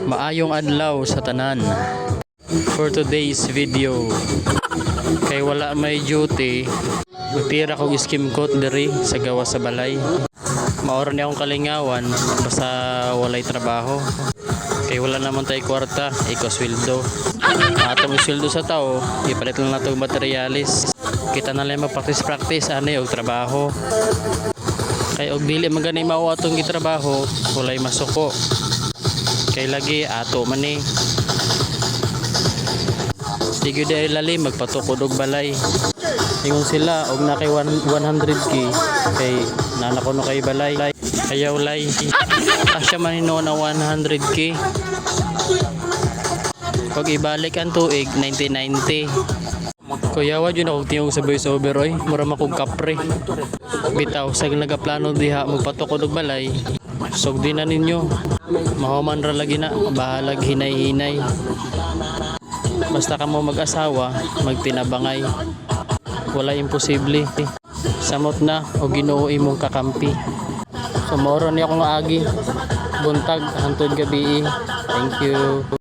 Maayong adlaw sa tanan. For today's video, kay wala may duty, magtira kong skim coat diri sa gawa sa balay. Maoran niya akong kalingawan basta walay trabaho. Kay wala naman tayo kwarta, sweldo. Atong sweldo sa tao, ipalit lang natong materialis. Kita na lang mag-practice anay og trabaho. Kay og dili man gani mao atong gitrabaho, walay masuko. Kay lagi ato man ni. Di gyud ay lalim magpatukod og balay. Ingon sila og na kay 100k kay nanako no kay balay. Ayaw lay. Asya man hino na 100k. Pag ibalik ang tuig 1990. Kuya wa jud ako tiyog sa voice over oy, mura makog kapre. Bitaw sag nagaplano diha magpatukod og balay. Sog din na ninyo. Mahuman ra lagi na bahalag hinay-hinay. Basta ka mo mag-asawa, magtinabangay. Wala imposible. Samot na o Ginoo imong kakampi. So moro ni akong agi. Buntag hantod gabi. Thank you.